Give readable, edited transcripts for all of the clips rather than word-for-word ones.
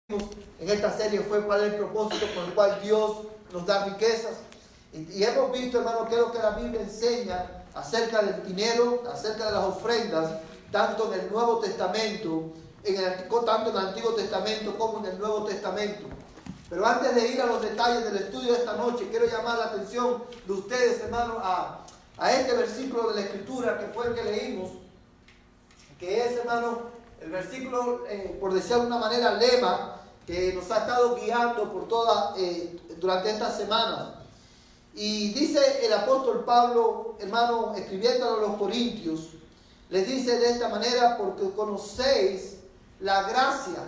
En esta serie fue cuál es el propósito por el cual Dios nos da riquezas. Y hemos visto, hermano, qué es lo que la Biblia enseña acerca del dinero, acerca de las ofrendas, tanto en el Nuevo Testamento, tanto en el Antiguo Testamento como en el Nuevo Testamento. Pero antes de ir a los detalles del estudio de esta noche, quiero llamar la atención de ustedes, hermano, a este versículo de la Escritura que fue el que leímos, que es, hermano, el versículo, por decirlo de una manera, lema, que nos ha estado guiando por durante estas semanas. Y dice el apóstol Pablo, hermano, escribiendo a los Corintios, les dice de esta manera: porque conocéis la gracia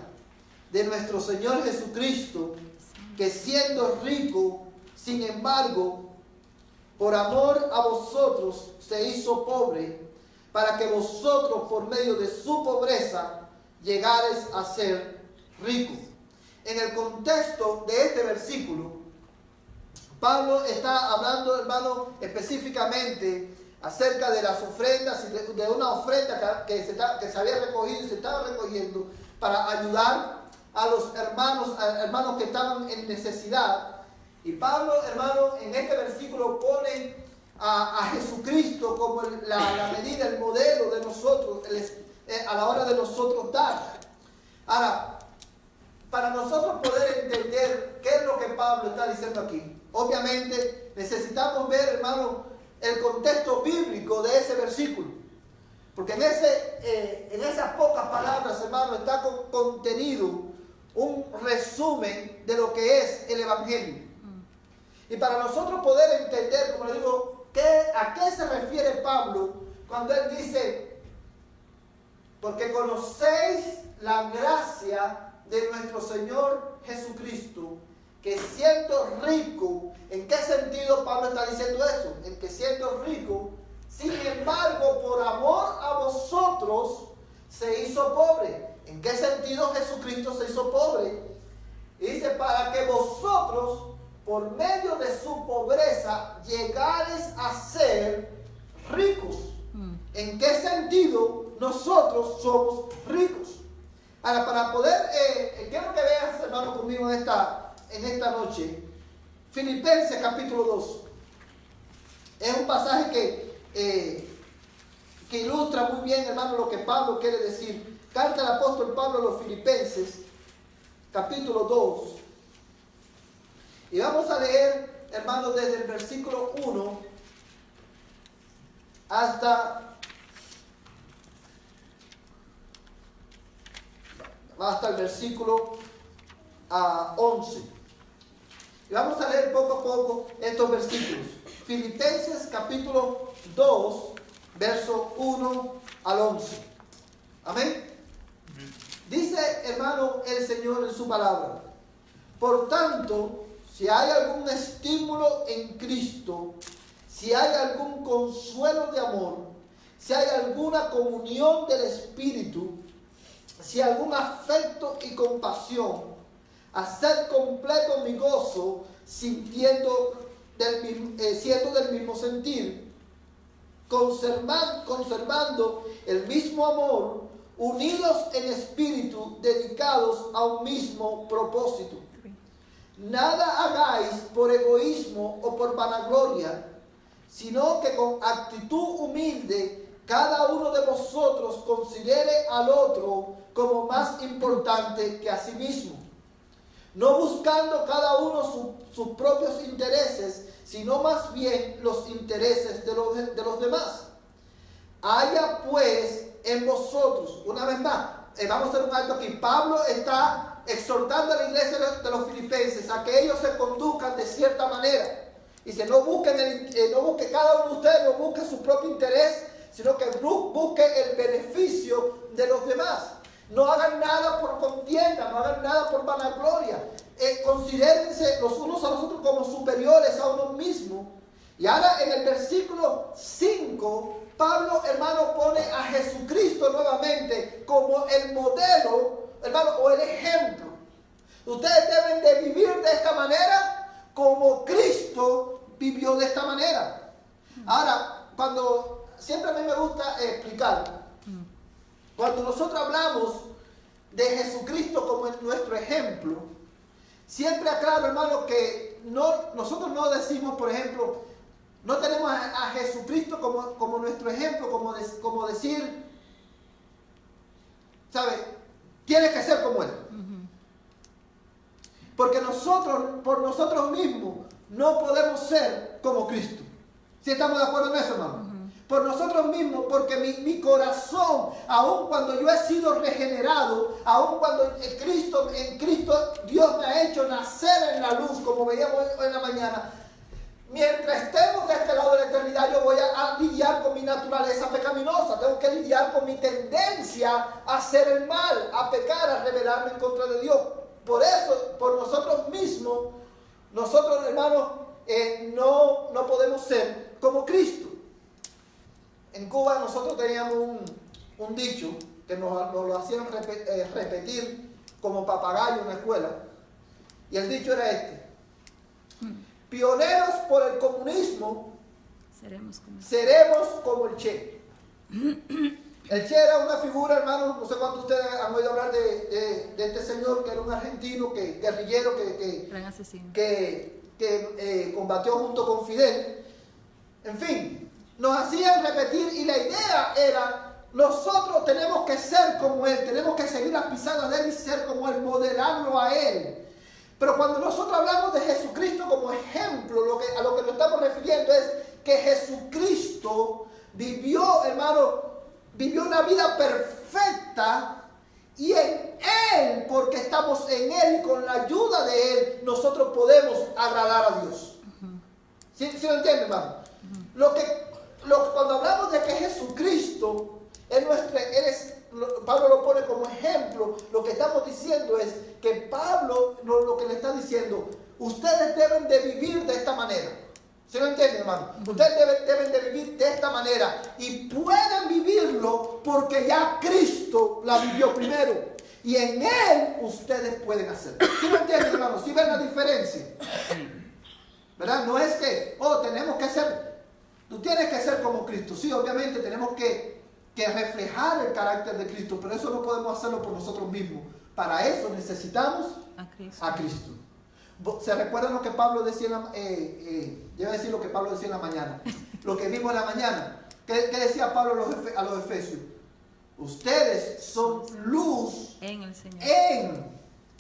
de nuestro Señor Jesucristo, que siendo rico, sin embargo, por amor a vosotros se hizo pobre, para que vosotros por medio de su pobreza llegares a ser ricos. En el contexto de este versículo, Pablo está hablando, hermano, específicamente acerca de las ofrendas y de una ofrenda que se había recogido y se estaba recogiendo para ayudar a los hermanos que estaban en necesidad. Y Pablo, hermano, en este versículo pone a Jesucristo como la medida, el modelo de nosotros, a la hora de nosotros dar. Ahora, para nosotros poder entender qué es lo que Pablo está diciendo aquí, obviamente necesitamos ver, hermano, el contexto bíblico de ese versículo. Porque en esas pocas palabras, hermano, está contenido un resumen de lo que es el Evangelio. Y para nosotros poder entender, como le digo, a qué se refiere Pablo cuando él dice: porque conocéis la gracia de nuestro Señor Jesucristo, que siendo rico, ¿en qué sentido Pablo está diciendo eso? En que siendo rico, sin embargo, por amor a vosotros, se hizo pobre. ¿En qué sentido Jesucristo se hizo pobre? Y dice: para que vosotros, por medio de su pobreza, llegares a ser ricos. ¿En qué sentido nosotros somos ricos? Ahora, para poder, quiero que veas, hermano, conmigo en esta noche, Filipenses capítulo 2. Es un pasaje que ilustra muy bien, hermano, lo que Pablo quiere decir. Carta del apóstol Pablo a los Filipenses, capítulo 2. Y vamos a leer, hermano, desde el versículo 1 hasta el versículo 11. Y vamos a leer poco a poco estos versículos. Filipenses capítulo 2, verso 1 al 11. Amén. Dice, hermano, el Señor en su palabra: por tanto, si hay algún estímulo en Cristo, si hay algún consuelo de amor, si hay alguna comunión del Espíritu, si algún afecto y compasión, haced completo mi gozo, siendo del mismo sentir, conservando el mismo amor, unidos en espíritu, dedicados a un mismo propósito. Nada hagáis por egoísmo o por vanagloria, sino que con actitud humilde cada uno de vosotros considere al otro como más importante que a sí mismo, no buscando cada uno sus propios intereses, sino más bien los intereses de los demás. Haya pues en vosotros, una vez más, vamos a hacer un alto aquí. Pablo está exhortando a la iglesia de los filipenses a que ellos se conduzcan de cierta manera. Dice: no busque cada uno de ustedes, no busque su propio interés, sino que busque el beneficio de los demás. No hagan nada por contienda, no hagan nada por vanagloria. Considérense los unos a los otros como superiores a uno mismo. Y ahora en el versículo 5, Pablo, hermano, pone a Jesucristo nuevamente como el modelo, hermano, o el ejemplo. Ustedes deben de vivir de esta manera como Cristo vivió de esta manera. Ahora, siempre a mí me gusta explicar, cuando nosotros hablamos de Jesucristo como nuestro ejemplo, siempre aclaro, hermano, que nosotros no decimos, por ejemplo, no tenemos a Jesucristo como nuestro ejemplo, como decir, ¿sabe? Tienes que ser como Él. Porque nosotros, por nosotros mismos, no podemos ser como Cristo. ¿Sí estamos de acuerdo en eso, hermano? Por nosotros mismos, porque mi corazón, aun cuando yo he sido regenerado, aun cuando en Cristo Dios me ha hecho nacer en la luz, como veíamos hoy en la mañana, mientras estemos de este lado de la eternidad, yo voy a lidiar con mi naturaleza pecaminosa. Tengo que lidiar con mi tendencia a hacer el mal, a pecar, a rebelarme en contra de Dios. Por eso, por nosotros mismos, nosotros, hermanos, no podemos ser como Cristo. En Cuba nosotros teníamos un dicho que nos lo hacían repetir como papagayo en la escuela. Y el dicho era este: pioneros por el comunismo, seremos como el Che. El Che era una figura, hermano, no sé cuántos de ustedes han oído hablar de este señor, que era un argentino, guerrillero, que combatió junto con Fidel. En fin, nos hacían repetir, y la idea era: nosotros tenemos que ser como Él, tenemos que seguir las pisadas de Él y ser como Él, modelarlo a Él. Pero cuando nosotros hablamos de Jesucristo como ejemplo, a lo que nos estamos refiriendo es que Jesucristo vivió, hermano, vivió una vida perfecta, y en Él, porque estamos en Él y con la ayuda de Él, nosotros podemos agradar a Dios. ¿Sí lo entienden, hermano? Cuando hablamos de que Jesucristo Pablo lo pone como ejemplo, lo que estamos diciendo es que Pablo lo que le está diciendo: ustedes deben de vivir de esta manera. ¿Se lo entienden, hermano? Ustedes deben de vivir de esta manera, y pueden vivirlo porque ya Cristo la vivió primero, y en Él ustedes pueden hacerlo. ¿Sí lo entienden, hermano? ¿Sí ven la diferencia? ¿Verdad? No es que, tenemos que ser, tú tienes que ser como Cristo. Sí, obviamente tenemos que reflejar el carácter de Cristo, pero eso no podemos hacerlo por nosotros mismos. Para eso necesitamos a Cristo. ¿Se recuerdan lo que Pablo decía yo decir lo que Pablo decía en la mañana? Lo que vimos en la mañana. ¿Qué decía Pablo a los Efesios? Ustedes son luz en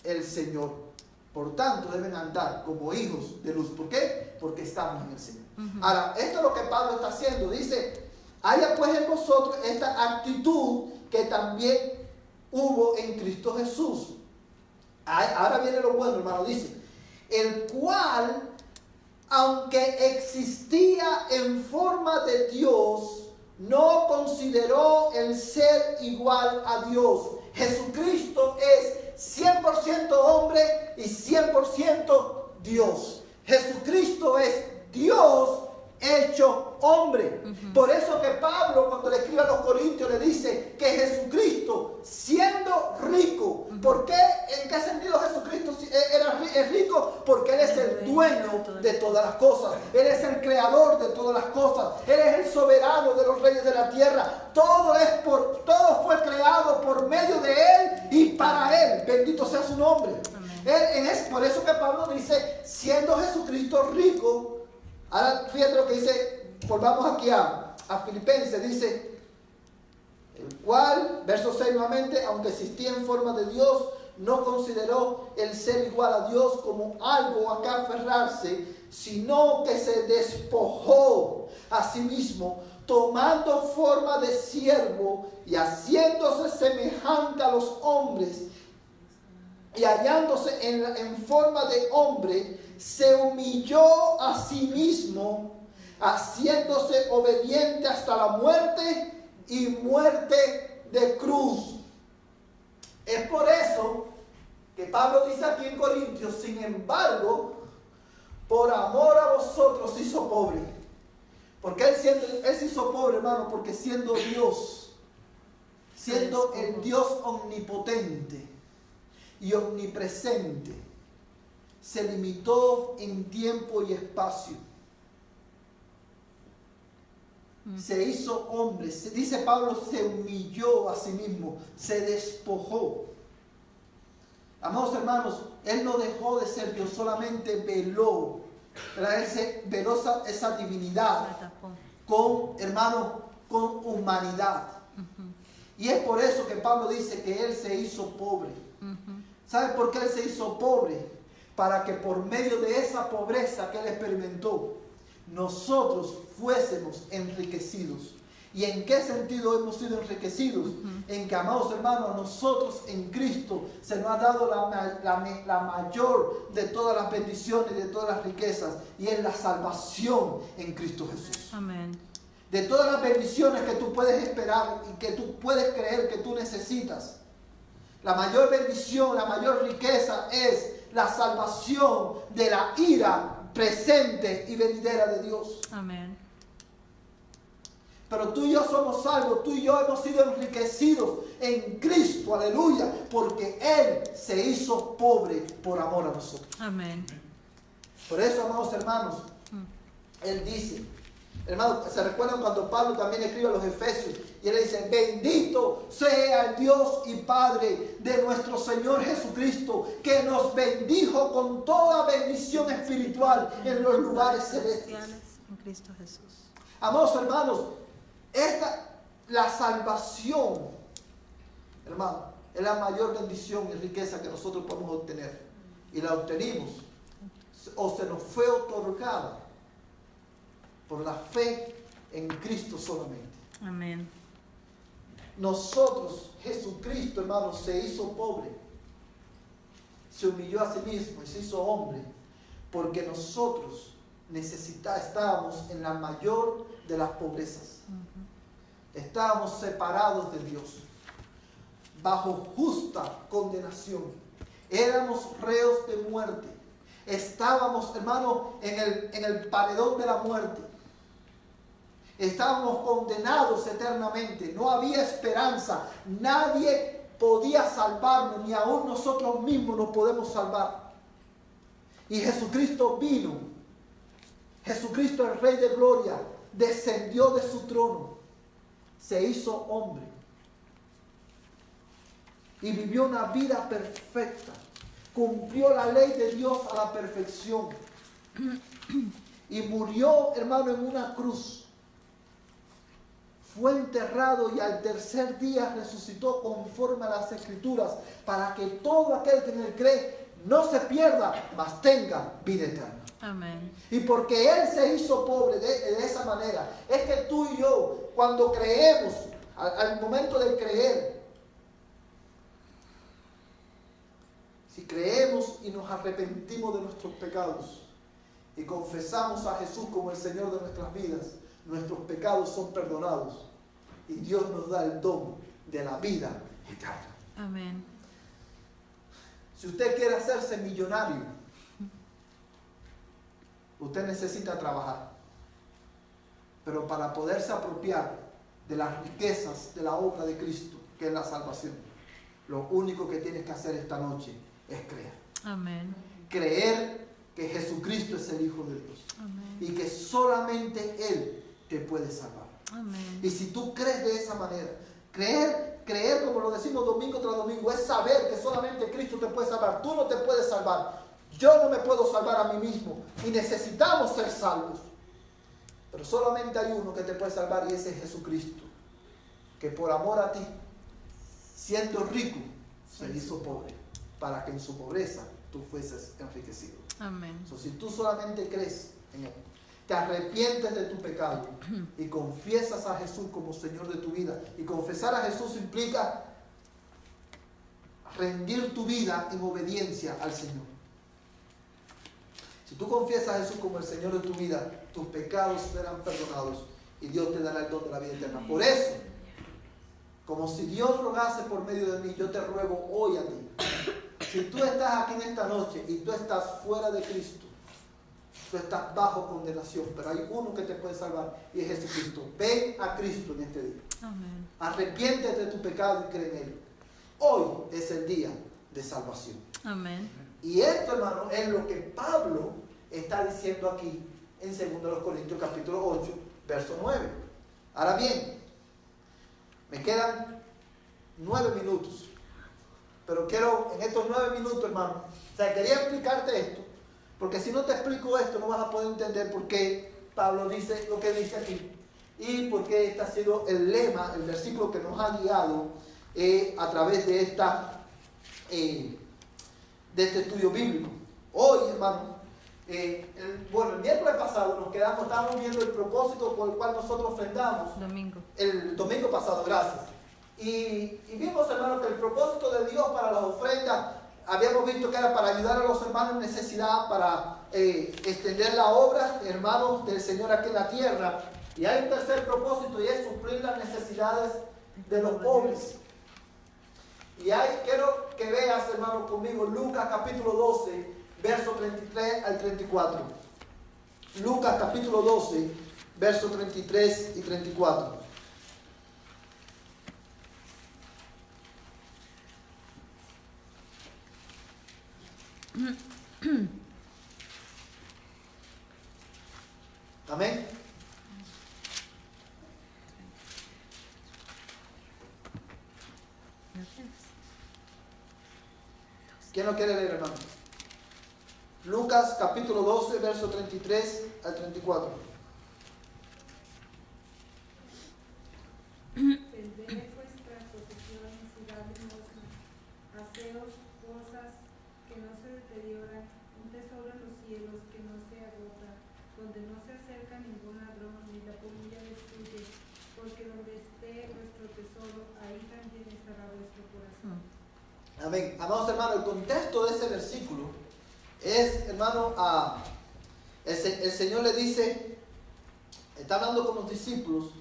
el Señor. Por tanto, deben andar como hijos de luz. ¿Por qué? Porque estamos en el Señor. Ahora, esto es lo que Pablo está haciendo. Dice: haya pues en vosotros esta actitud que también hubo en Cristo Jesús. Ahora viene lo bueno, hermano. Dice: el cual, aunque existía en forma de Dios, no consideró el ser igual a Dios. Jesucristo es 100% hombre y 100% Dios. Jesucristo es Dios hecho hombre. Por eso que Pablo, cuando le escribe a los Corintios, le dice que Jesucristo, siendo rico, ¿por qué? ¿En qué sentido Jesucristo es rico? Porque Él es el dueño de todas las cosas. Él es el creador de todas las cosas. Él es el soberano de los reyes de la tierra. Todo fue creado por medio de Él y para Él. Bendito sea su nombre. Por eso que Pablo dice, siendo Jesucristo rico. Ahora fíjate lo que dice, volvamos aquí a Filipenses, dice: el cual, verso 6 nuevamente, aunque existía en forma de Dios, no consideró el ser igual a Dios como algo a que aferrarse, sino que se despojó a sí mismo, tomando forma de siervo y haciéndose semejante a los hombres, y hallándose en forma de hombre, se humilló a sí mismo, haciéndose obediente hasta la muerte y muerte de cruz. Es por eso que Pablo dice aquí en Corintios: sin embargo, por amor a vosotros se hizo pobre. Porque él se hizo pobre, hermano, porque siendo Dios, siendo el Dios omnipotente y omnipresente, se limitó en tiempo y espacio. Se hizo hombre. Dice Pablo, se humilló a sí mismo, se despojó. Amados hermanos, Él no dejó de ser Dios, solamente veló, ¿verdad? Él se veló esa divinidad con, hermanos, con humanidad. Y es por eso que Pablo dice que Él se hizo pobre. ¿Sabe por qué Él se hizo pobre? Para que por medio de esa pobreza que Él experimentó, nosotros fuésemos enriquecidos. ¿Y en qué sentido hemos sido enriquecidos? En que, amados hermanos, nosotros en Cristo se nos ha dado la mayor de todas las bendiciones, de todas las riquezas, y es la salvación en Cristo Jesús. Amén. De todas las bendiciones que tú puedes esperar y que tú puedes creer que tú necesitas, la mayor bendición, la mayor riqueza es la salvación de la ira presente y venidera de Dios. Amén. Pero tú y yo somos salvos, tú y yo hemos sido enriquecidos en Cristo, aleluya, porque Él se hizo pobre por amor a nosotros. Amén. Por eso, amados hermanos, Él dice, hermanos, ¿se recuerdan cuando Pablo también escribe a los Efesios? Y Él dice, bendito sea el Dios y Padre de nuestro Señor Jesucristo, que nos bendijo con toda bendición espiritual en los lugares celestiales. En Cristo Jesús. Amados hermanos, la salvación, hermano, es la mayor bendición y riqueza que nosotros podemos obtener. Y la obtenimos, o se nos fue otorgada por la fe en Cristo solamente. Amén. Nosotros, Jesucristo, hermano, se hizo pobre, se humilló a sí mismo y se hizo hombre, porque nosotros estábamos en la mayor de las pobrezas. Estábamos separados de Dios, bajo justa condenación. Éramos reos de muerte. Estábamos, hermano, en el paredón de la muerte. Estábamos condenados eternamente. No había esperanza. Nadie podía salvarnos, ni aún nosotros mismos nos podemos salvar. Y Jesucristo vino. Jesucristo, el Rey de Gloria, descendió de su trono. Se hizo hombre. Y vivió una vida perfecta. Cumplió la ley de Dios a la perfección. Y murió, hermano, en una cruz. Fue enterrado y al tercer día resucitó conforme a las Escrituras, para que todo aquel que en él cree no se pierda, mas tenga vida eterna. Amén. Y porque Él se hizo pobre de esa manera, es que tú y yo, cuando creemos, al momento de creer, si creemos y nos arrepentimos de nuestros pecados y confesamos a Jesús como el Señor de nuestras vidas, nuestros pecados son perdonados y Dios nos da el don de la vida eterna. Amén. Si usted quiere hacerse millonario, usted necesita trabajar. Pero para poderse apropiar de las riquezas de la obra de Cristo, que es la salvación, lo único que tienes que hacer esta noche es creer. Amén. Creer que Jesucristo es el Hijo de Dios. Amén. Y que solamente Él te puede salvar. Amén. Y si tú crees de esa manera, creer como lo decimos domingo tras domingo, es saber que solamente Cristo te puede salvar. Tú no te puedes salvar. Yo no me puedo salvar a mí mismo. Y necesitamos ser salvos. Pero solamente hay uno que te puede salvar, y ese es Jesucristo. Que por amor a ti, siendo rico, se hizo pobre, para que en su pobreza tú fueses enriquecido. Amén. Si tú solamente crees en Él, te arrepientes de tu pecado y confiesas a Jesús como Señor de tu vida. Y confesar a Jesús implica rendir tu vida en obediencia al Señor. Si tú confiesas a Jesús como el Señor de tu vida, tus pecados serán perdonados y Dios te dará el don de la vida eterna. Por eso, como si Dios rogase por medio de mí, yo te ruego hoy a ti. Si tú estás aquí en esta noche y tú estás fuera de Cristo, tú estás bajo condenación, pero hay uno que te puede salvar y es Jesucristo. Ven a Cristo en este día. Amén. Arrepiéntete de tu pecado y cree en Él. Hoy es el día de salvación. Amén. Y esto, hermano, es lo que Pablo está diciendo aquí en 2 Corintios capítulo 8, verso 9. Ahora bien, me quedan 9 minutos pero quiero en estos 9 minutos, hermano, o sea, quería explicarte esto, porque si no te explico esto, no vas a poder entender por qué Pablo dice lo que dice aquí, y por qué este ha sido el lema, el versículo que nos ha guiado a través de este estudio bíblico. Hoy, hermano, el miércoles pasado estábamos viendo el propósito por el cual nosotros ofrendamos. Domingo. El domingo pasado, gracias. Y vimos, hermano, que el propósito de Dios para las ofrendas, habíamos visto que era para ayudar a los hermanos en necesidad, para extender la obra, hermanos, del Señor aquí en la tierra. Y hay un tercer propósito, y es suplir las necesidades de los pobres. Y ahí quiero que veas, hermano, conmigo Lucas capítulo 12, verso 33 al 34. Lucas capítulo 12, verso 33 y 34. Amén. ¿Quién lo quiere leer, hermano? Lucas capítulo 12, verso 33 al 34. Vended vuestras posesiones y dad limosna, haceos cosas que no se deterioran, un tesoro en los cielos que no se agota, donde no se acerca ningún ladrón ni la polilla destruye, porque donde esté vuestro tesoro, ahí también estará vuestro corazón. Amén. Amados hermanos, el contexto de ese versículo es, hermano, el Señor le dice, está hablando con los discípulos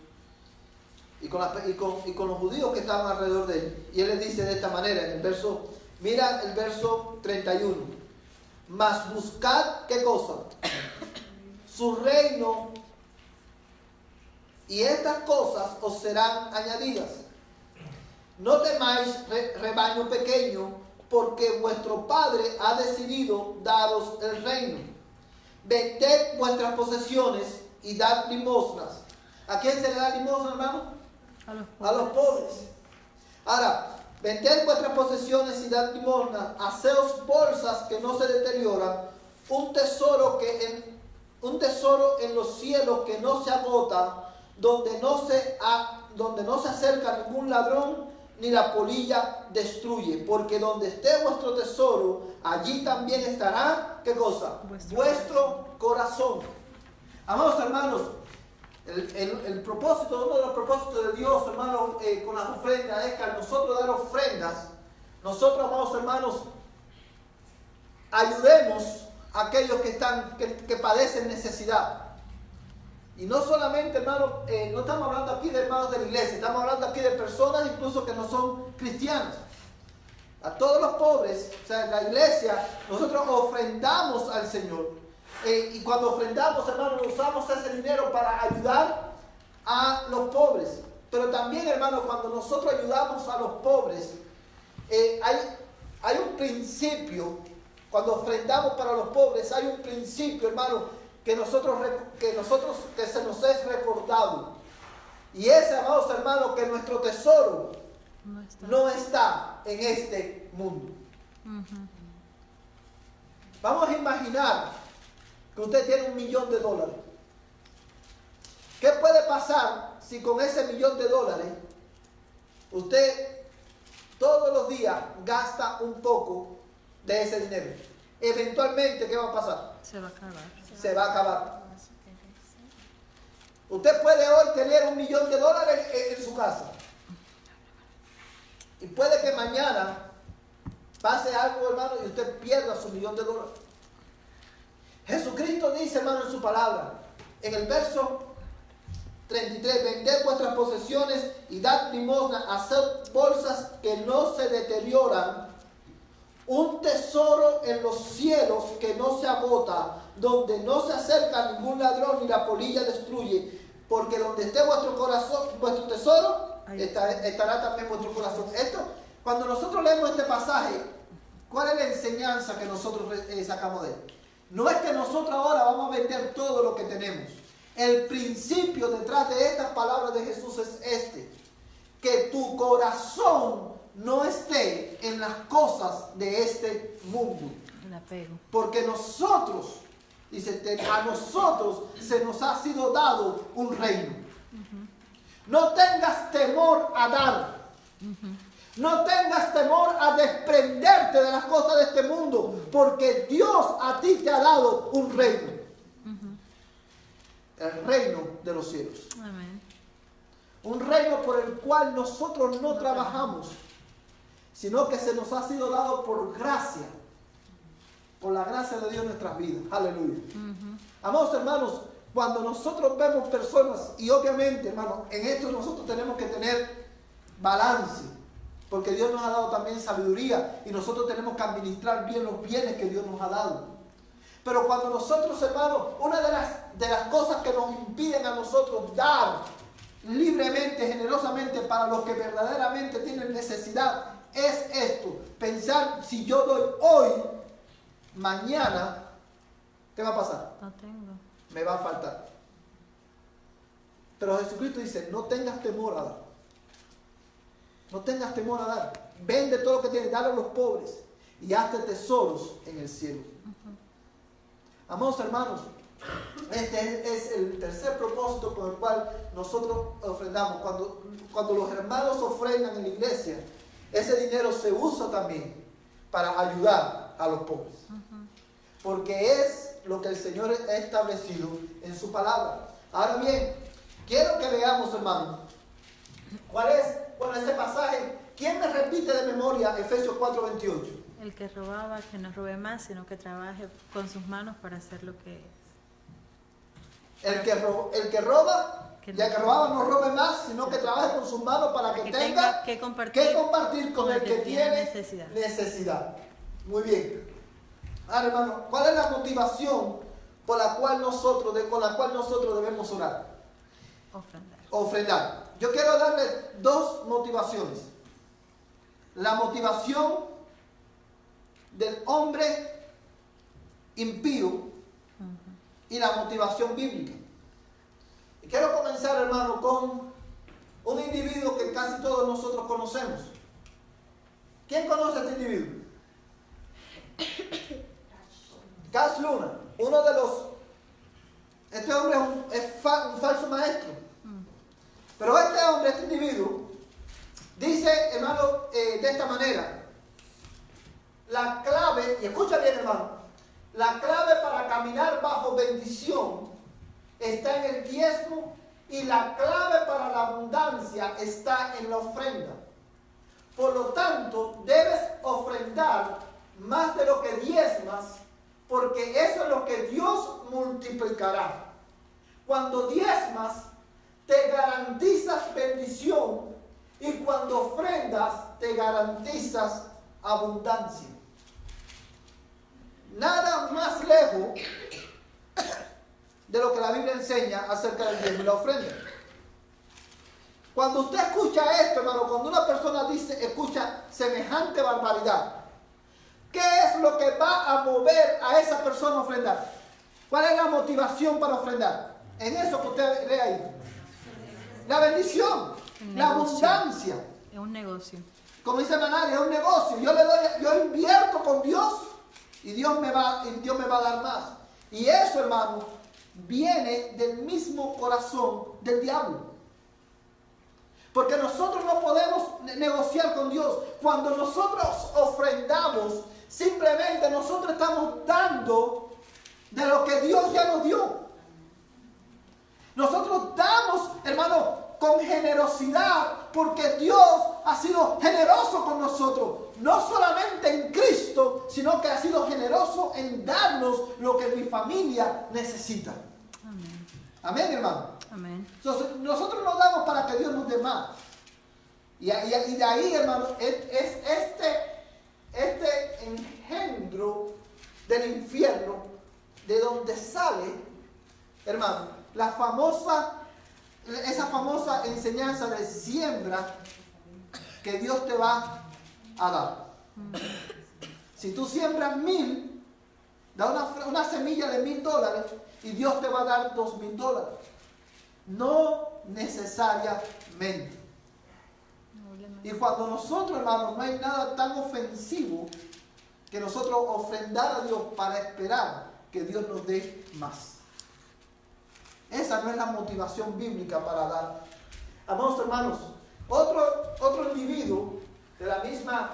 y con los judíos que estaban alrededor de él. Y él les dice de esta manera, mira el verso 31. Mas buscad, ¿qué cosa? Su reino, y estas cosas os serán añadidas. No temáis, rebaño pequeño, porque vuestro Padre ha decidido daros el reino. Vended vuestras posesiones y dad limosnas. ¿A quién se le da limosna, hermano? A los pobres. Ahora, vended vuestras posesiones y dad limosnas. Haceos bolsas que no se deterioran, un tesoro en los cielos que no se agota, donde no se acerca ningún ladrón ni la polilla destruye, porque donde esté vuestro tesoro, allí también estará, ¿qué cosa? Vuestro corazón. Amados hermanos, el propósito, uno de los propósitos de Dios, hermanos, con las ofrendas, es que al nosotros dar ofrendas, nosotros, amados hermanos, ayudemos a aquellos que padecen necesidad. Y no solamente, hermano, no estamos hablando aquí de hermanos de la iglesia, estamos hablando aquí de personas incluso que no son cristianas. A todos los pobres, o sea, en la iglesia, nosotros ofrendamos al Señor. Y cuando ofrendamos, hermano, usamos ese dinero para ayudar a los pobres. Pero también, hermano, cuando nosotros ayudamos a los pobres, hay un principio, cuando ofrendamos para los pobres, hay un principio, hermano, que se nos es recordado. Y es, amados hermanos, que nuestro tesoro no está en este mundo. Vamos a imaginar que usted tiene $1.000.000. ¿Qué puede pasar si con ese $1.000.000 usted todos los días gasta un poco de ese dinero? Eventualmente, ¿qué va a pasar? Se va a acabar. Se va a acabar. Usted puede hoy tener $1.000.000 en su casa. Y puede que mañana pase algo, hermano, y usted pierda su $1.000.000. Jesucristo dice, hermano, en su palabra, en el verso 33, vended vuestras posesiones y dad limosna, haced bolsas que no se deterioran, un tesoro en los cielos que no se agota, donde no se acerca ningún ladrón ni la polilla destruye, porque donde esté vuestro corazón, vuestro tesoro, estará también vuestro corazón. Esto, cuando nosotros leemos este pasaje, ¿cuál es la enseñanza que nosotros sacamos de él? No es que nosotros ahora vamos a vender todo lo que tenemos. El principio detrás de estas palabras de Jesús es este: que tu corazón no esté en las cosas de este mundo. El apego. Porque nosotros, dice, a nosotros se nos ha sido dado un reino. No tengas temor a dar. No tengas temor a desprenderte de las cosas de este mundo, porque Dios a ti te ha dado un reino. El reino de los cielos. Amén. Un reino por el cual nosotros no trabajamos, sino que se nos ha sido dado por gracia. Por la gracia de Dios en nuestras vidas. Aleluya. Amados hermanos, cuando nosotros vemos personas, y obviamente, hermanos, en esto nosotros tenemos que tener balance, porque Dios nos ha dado también sabiduría y nosotros tenemos que administrar bien los bienes que Dios nos ha dado. Pero cuando nosotros, hermanos, una de las cosas que nos impiden a nosotros dar libremente, generosamente para los que verdaderamente tienen necesidad, es esto: pensar, si yo doy hoy, mañana, ¿qué va a pasar? No tengo. Me va a faltar. Pero Jesucristo dice, no tengas temor a dar. No tengas temor a dar. Vende todo lo que tienes, dale a los pobres y hazte tesoros en el cielo. Amados hermanos, este es el tercer propósito con el cual nosotros ofrendamos. Cuando los hermanos ofrendan en la iglesia, ese dinero se usa también para ayudar a los pobres. Porque es lo que el Señor ha establecido en su palabra. Ahora bien, quiero que veamos, hermanos, ¿cuál es ese pasaje? ¿Quién me repite de memoria Efesios 4:28? El que robaba, que no robe más, sino que trabaje con sus manos para hacer lo que es. El que roba, ya que robaba no robe más, sino que trabaje con sus manos para que tenga que compartir con el que tiene necesidad. Muy bien. Ahora, hermano, ¿cuál es la motivación con la cual nosotros debemos orar? Ofrendar. Yo quiero darle dos motivaciones. La motivación del hombre impío y la motivación bíblica. Y quiero comenzar, hermano, con un individuo que casi todos nosotros conocemos. ¿Quién conoce a este individuo? Cash Luna, uno de los... Este hombre es un falso maestro. Pero este individuo, dice, hermano, de esta manera: la clave, y escucha bien, hermano, la clave para caminar bajo bendición está en el diezmo, y la clave para la abundancia está en la ofrenda. Por lo tanto, debes ofrendar más de lo que diezmas, porque eso es lo que Dios multiplicará. Cuando diezmas, te garantizas bendición, y cuando ofrendas, te garantizas abundancia. Nada más lejos de lo que la Biblia enseña acerca del diezmo y la ofrenda. Cuando usted escucha esto, hermano, cuando una persona escucha semejante barbaridad, ¿qué es lo que va a mover a esa persona a ofrendar? ¿Cuál es la motivación para ofrendar? En eso que usted lee ahí. La bendición, la abundancia. Es un negocio. Como dice Manali, es un negocio. Yo invierto con Dios y Dios me va a dar más. Y eso, hermano, viene del mismo corazón del diablo. Porque nosotros no podemos negociar con Dios. Cuando nosotros ofrendamos, simplemente nosotros estamos dando de lo que Dios ya nos dio. Nosotros damos, hermano, con generosidad, porque Dios ha sido generoso con nosotros. No solamente en Cristo, sino que ha sido generoso en darnos lo que mi familia necesita. Amén. Amén, hermano. Amén. Entonces, nosotros nos damos para que Dios nos dé más. Y de ahí, hermano, es este engendro del infierno, de donde sale, hermano, esa famosa enseñanza de siembra que Dios te va a dar. Si tú siembras 1,000, da una semilla de $1,000 y Dios te va a dar $2,000. No necesariamente. Y cuando nosotros, hermanos, no hay nada tan ofensivo que nosotros ofrendar a Dios para esperar que Dios nos dé más. Esa no es la motivación bíblica para dar. Amados hermanos, otro individuo de la misma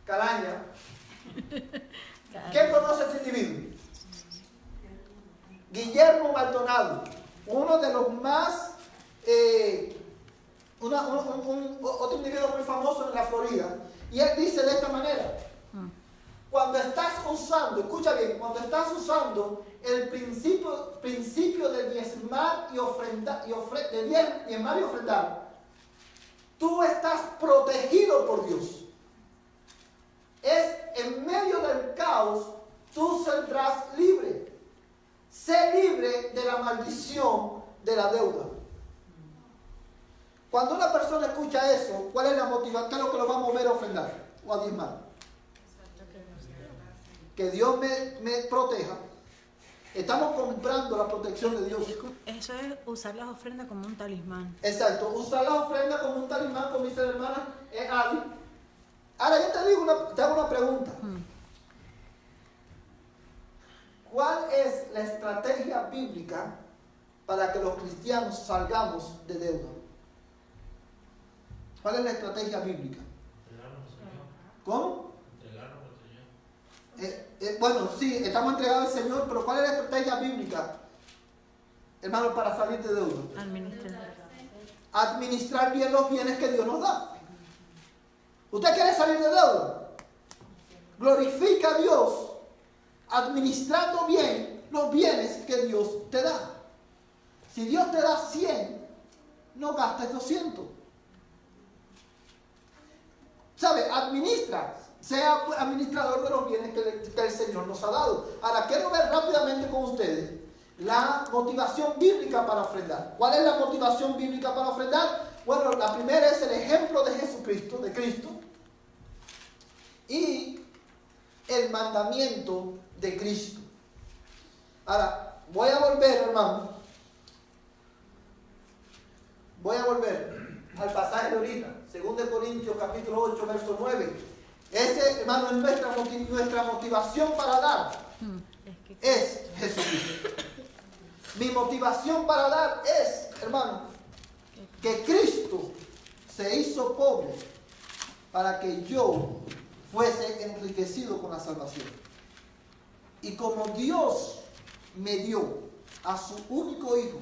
calaña, ¿quién conoce a este individuo? Guillermo Maldonado, uno de los más, otro individuo muy famoso en la Florida, y él dice de esta manera: cuando estás usando, escucha bien, cuando estás usando el principio de diezmar y ofrendar, diezmar y ofrendar, tú estás protegido por Dios. Es en medio del caos, tú saldrás libre. Sé libre de la maldición de la deuda. Cuando una persona escucha eso, ¿cuál es la motivación? ¿Qué es lo que lo va a mover a ofrendar o a diezmar? Que Dios me proteja. Estamos comprando la protección de Dios. Eso es usar las ofrendas como un talismán. Exacto, usar las ofrendas como un talismán, como dice la hermana Ali. Ahora yo te hago una pregunta. ¿Cuál es la estrategia bíblica para que los cristianos salgamos de deuda? ¿Cuál es la estrategia bíblica? ¿Cómo? Bueno, sí, estamos entregados al Señor, pero ¿cuál es la estrategia bíblica, hermano, para salir de deuda? Administrar bien los bienes que Dios nos da. ¿Usted quiere salir de deuda? Glorifica a Dios administrando bien los bienes que Dios te da. Si Dios te da 100, no gastes 200. ¿Sabe? Administra. Sea administrador de los bienes que el Señor nos ha dado. Ahora, quiero ver rápidamente con ustedes la motivación bíblica para ofrendar. ¿Cuál es la motivación bíblica para ofrendar? Bueno, la primera es el ejemplo de Jesucristo, de Cristo, y el mandamiento de Cristo. Ahora, voy a volver, hermano. Voy a volver al pasaje de ahorita, 2 Corintios capítulo 8, verso 9. Ese, hermano, es nuestra motivación para dar. Es Jesucristo. Mi motivación para dar es, hermano, que Cristo se hizo pobre para que yo fuese enriquecido con la salvación. Y como Dios me dio a su único hijo,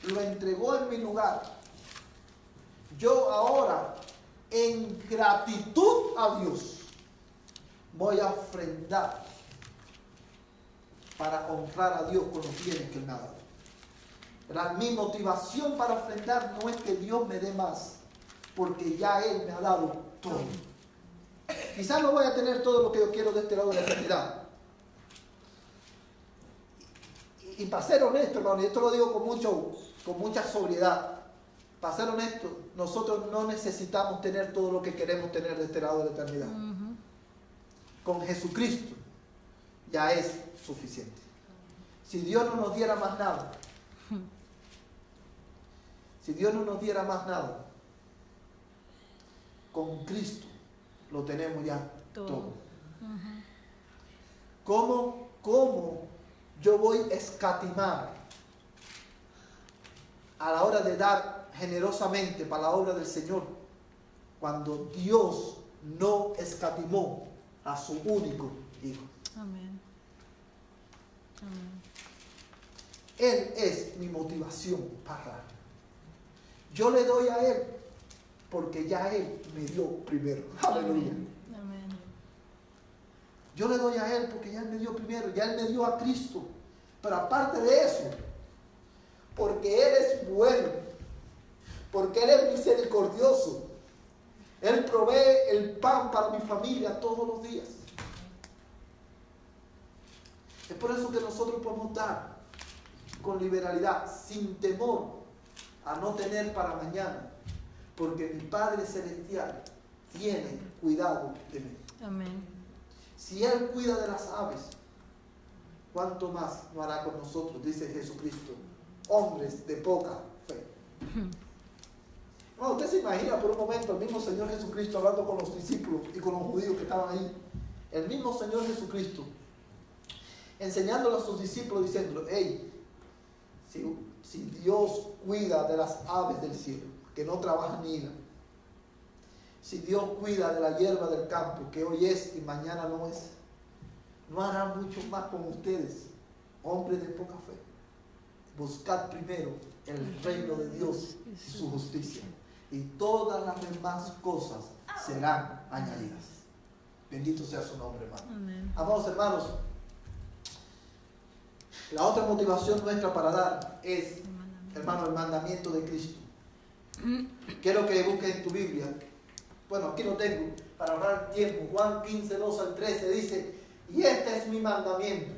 lo entregó en mi lugar, yo ahora, en gratitud a Dios, voy a ofrendar para honrar a Dios con los bienes que Él me ha dado. Mi motivación para ofrendar no es que Dios me dé más, porque ya Él me ha dado todo. Quizás no voy a tener todo lo que yo quiero de este lado de la eternidad. Y para ser honesto, hermano, y esto lo digo con mucha sobriedad, para ser honesto, nosotros no necesitamos tener todo lo que queremos tener de este lado de la eternidad. Con Jesucristo ya es suficiente. Si Dios no nos diera más nada, con Cristo lo tenemos ya todo. ¿Cómo yo voy a escatimar a la hora de dar generosamente para la obra del Señor cuando Dios no escatimó a su único hijo? Amén. Amén. Él es mi motivación para dar. Yo le doy a Él porque ya Él me dio primero. Aleluya. Amén. Yo le doy a Él porque ya Él me dio primero, ya Él me dio a Cristo. Pero aparte de eso, porque Él es bueno, porque Él es misericordioso, Él provee el pan para mi familia todos los días. Es por eso que nosotros podemos dar con liberalidad, sin temor a no tener para mañana, porque mi Padre Celestial tiene cuidado de mí. Amén. Si Él cuida de las aves, ¿cuánto más no hará con nosotros? Dice Jesucristo, hombres de poca fe. Bueno, usted se imagina por un momento el mismo Señor Jesucristo hablando con los discípulos y con los judíos que estaban ahí. El mismo Señor Jesucristo enseñándole a sus discípulos, diciéndole: hey, si Dios cuida de las aves del cielo, que no trabajan ni hilan, si Dios cuida de la hierba del campo, que hoy es y mañana no es, no hará mucho más con ustedes, hombres de poca fe. Buscad primero el reino de Dios y su justicia, y todas las demás cosas serán añadidas. Bendito sea su nombre, hermano. Amén. Amados hermanos, la otra motivación nuestra para dar es, hermano, el mandamiento de Cristo. Quiero que busques en tu Biblia. Bueno, aquí lo tengo para ahorrar tiempo. Juan 15, 2 al 13 dice: y este es mi mandamiento,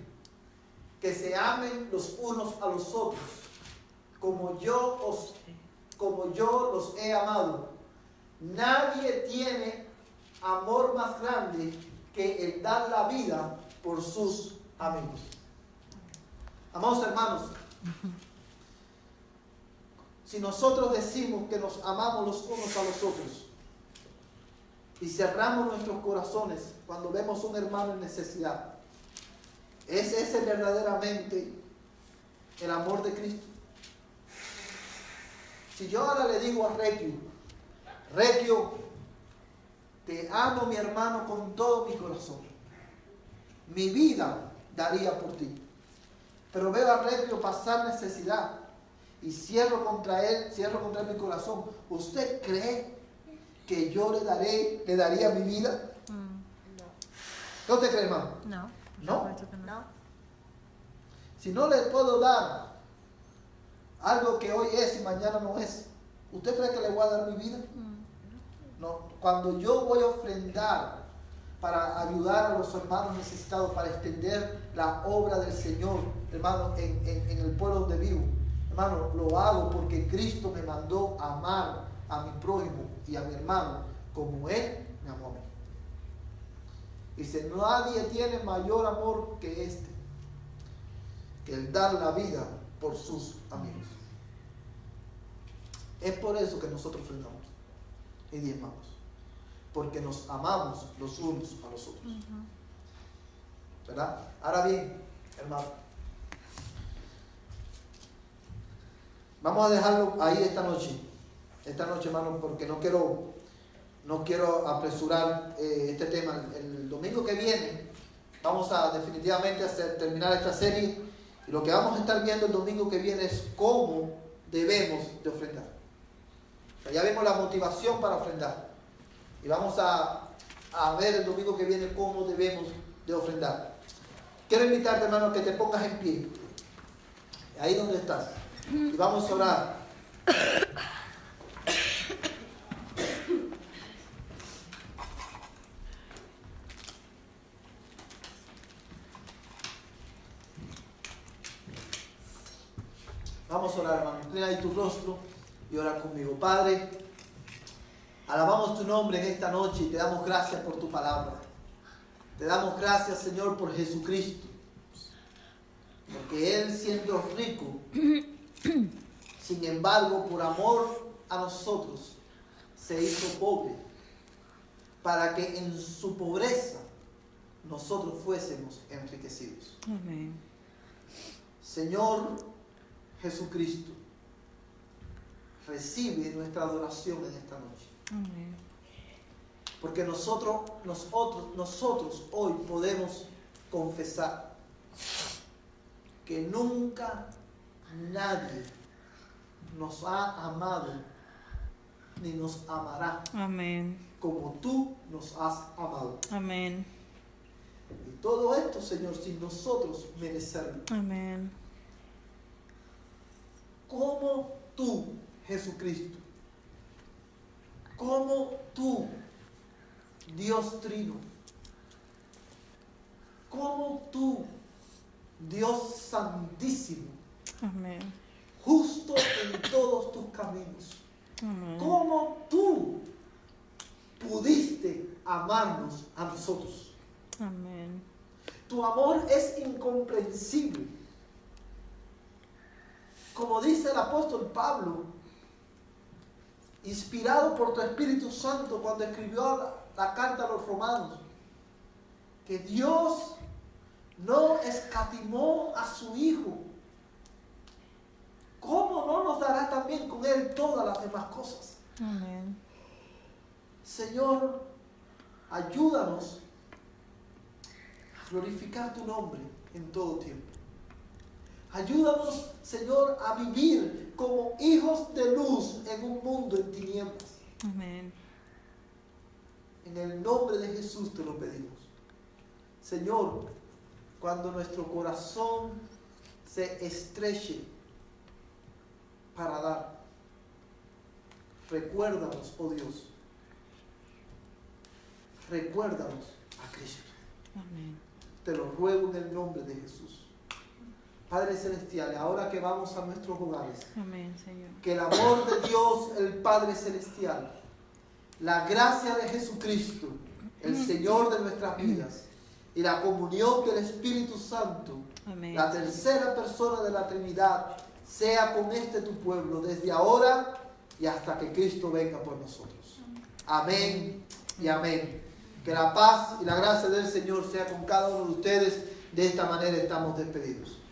que se amen los unos a los otros, como yo los he amado. Nadie tiene amor más grande que el dar la vida por sus amigos. Amados hermanos, si nosotros decimos que nos amamos los unos a los otros y cerramos nuestros corazones cuando vemos un hermano en necesidad, ¿es ese verdaderamente el amor de Cristo? Si yo ahora le digo a Requio, te amo, mi hermano, con todo mi corazón, mi vida daría por ti, pero veo a Requio pasar necesidad y cierro contra él mi corazón, ¿usted cree que yo le daría mi vida? ¿Qué usted cree, hermano? No. ¿No? No. Si no le puedo dar algo que hoy es y mañana no es, ¿usted cree que le voy a dar mi vida? No. Cuando yo voy a ofrendar para ayudar a los hermanos necesitados, para extender la obra del Señor, hermano, en el pueblo donde vivo, hermano, lo hago porque Cristo me mandó a amar a mi prójimo y a mi hermano como Él me amó a mí. Dice: nadie tiene mayor amor que este, que el dar la vida por sus amigos. Es por eso que nosotros ofrendamos y diezmamos, porque nos amamos los unos a los otros. ¿Verdad? Ahora bien, hermano, vamos a dejarlo ahí esta noche, hermano, porque no quiero apresurar este tema. El domingo que viene vamos a definitivamente terminar esta serie, y lo que vamos a estar viendo el domingo que viene es cómo debemos de ofrendar. O sea, ya vimos la motivación para ofrendar, y vamos a ver el domingo que viene cómo debemos de ofrendar. Quiero invitarte, hermano, que te pongas en pie, ahí donde estás, y vamos a orar. Vamos a orar, hermano. Inclina ahí tu rostro y ora conmigo. Padre, alabamos tu nombre en esta noche y te damos gracias por tu palabra. Te damos gracias, Señor, por Jesucristo, porque Él, siendo rico, sin embargo, por amor a nosotros, se hizo pobre, para que en su pobreza nosotros fuésemos enriquecidos. Amén. Señor Jesucristo, recibe nuestra adoración en esta noche. Amén. Porque nosotros hoy podemos confesar que nunca nadie nos ha amado ni nos amará Amén. como tú nos has amado. Amén. Y todo esto, Señor, sin nosotros merecerlo. Amén. Como tú, Jesucristo, como tú, Dios Trino, como tú, Dios Santísimo, Amén. justo en todos tus caminos, Amén. como tú pudiste amarnos a nosotros. Amén. Tu amor es incomprensible. Como dice el apóstol Pablo, inspirado por tu Espíritu Santo cuando escribió la carta a los romanos, que Dios no escatimó a su Hijo, ¿cómo no nos dará también con Él todas las demás cosas? Amén. Señor, ayúdanos a glorificar tu nombre en todo tiempo. Ayúdanos, Señor, a vivir como hijos de luz en un mundo en tinieblas. Amén. En el nombre de Jesús te lo pedimos. Señor, cuando nuestro corazón se estreche para dar, recuérdanos, oh Dios, recuérdanos a Cristo. Amén. Te lo ruego en el nombre de Jesús. Padre Celestial, ahora que vamos a nuestros hogares, Amén, Señor. que el amor de Dios, el Padre Celestial, la gracia de Jesucristo, el Señor de nuestras vidas, y la comunión del Espíritu Santo, Amén. la tercera persona de la Trinidad, sea con tu pueblo, desde ahora y hasta que Cristo venga por nosotros. Amén y amén. Que la paz y la gracia del Señor sea con cada uno de ustedes. De esta manera estamos despedidos.